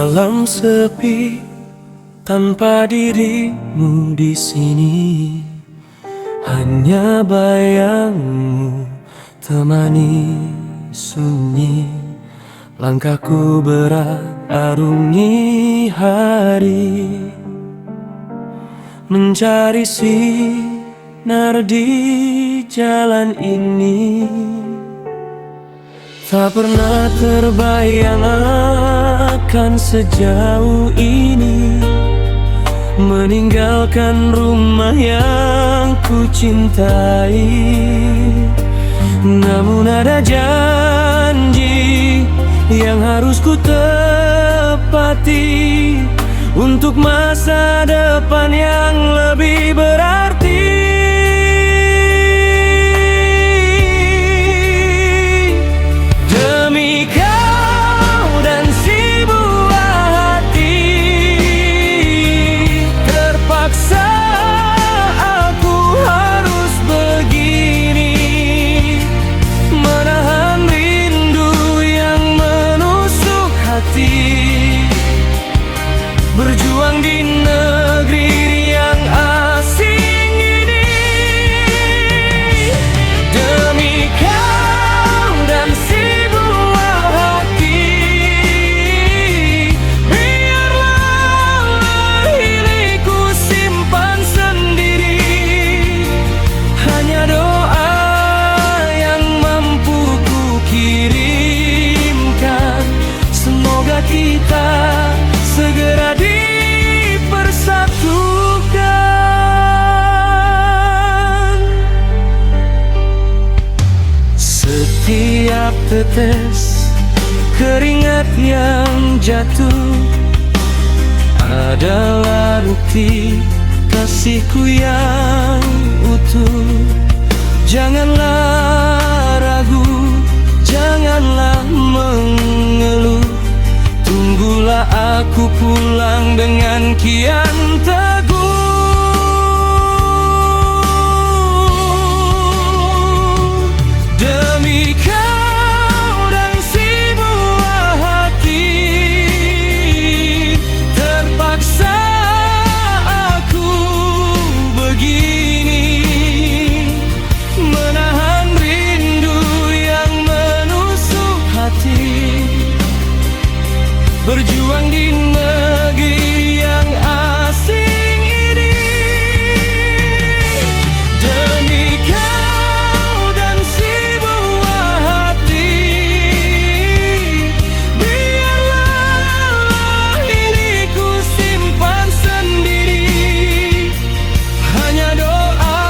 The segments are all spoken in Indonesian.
Malam sepi tanpa dirimu di sini, hanya bayangmu temani sunyi. Langkahku berat arungi hari, mencari sinar di jalan ini. Tak pernah terbayang akan sejauh ini, meninggalkan rumah yang ku cintai. Namun ada janji yang harus ku tepati, untuk masa depan yang lebih berarti. Berjuang di negeri yang asing ini, demi kau dan si buah hati. Biarlah ini ku simpan sendiri, hanya doa yang mampu ku kirimkan. Semoga kita segera dipersatukan. Setiap tetes keringat yang jatuh adalah bukti kasihku yang utuh. Janganlah ragu, janganlah mengeluh, tunggulah aku pulang dengan kian teguh. Demi kau dan si buah hati, terpaksa aku begini, menahan rindu yang menusuk hati. Berjuang di negeri yang asing ini, demi kau dan si buah hati. Biarlah ini ku simpan sendiri, hanya doa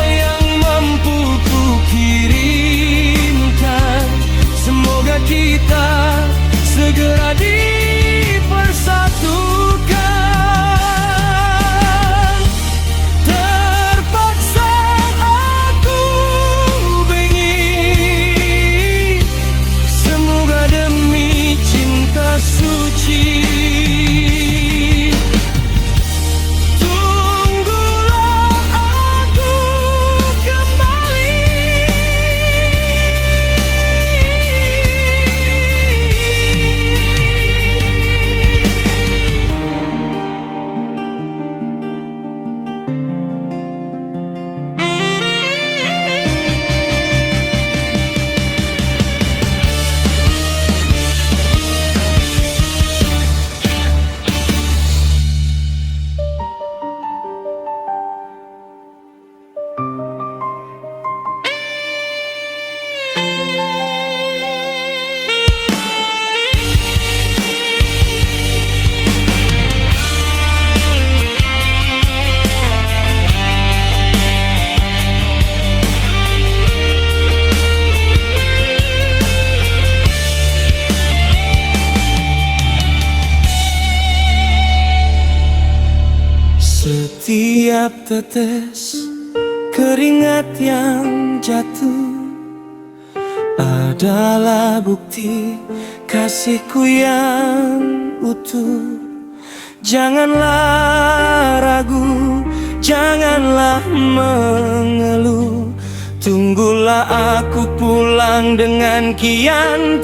yang mampu ku kirimkan. Semoga kita segera dipersatukan. Terpaksa aku bengis, semoga demi cinta suci. Tunggulah aku kembali. Setiap tetes keringat yang jatuh adalah bukti kasihku yang utuh. Janganlah ragu, janganlah mengeluh, tunggulah aku pulang dengan kian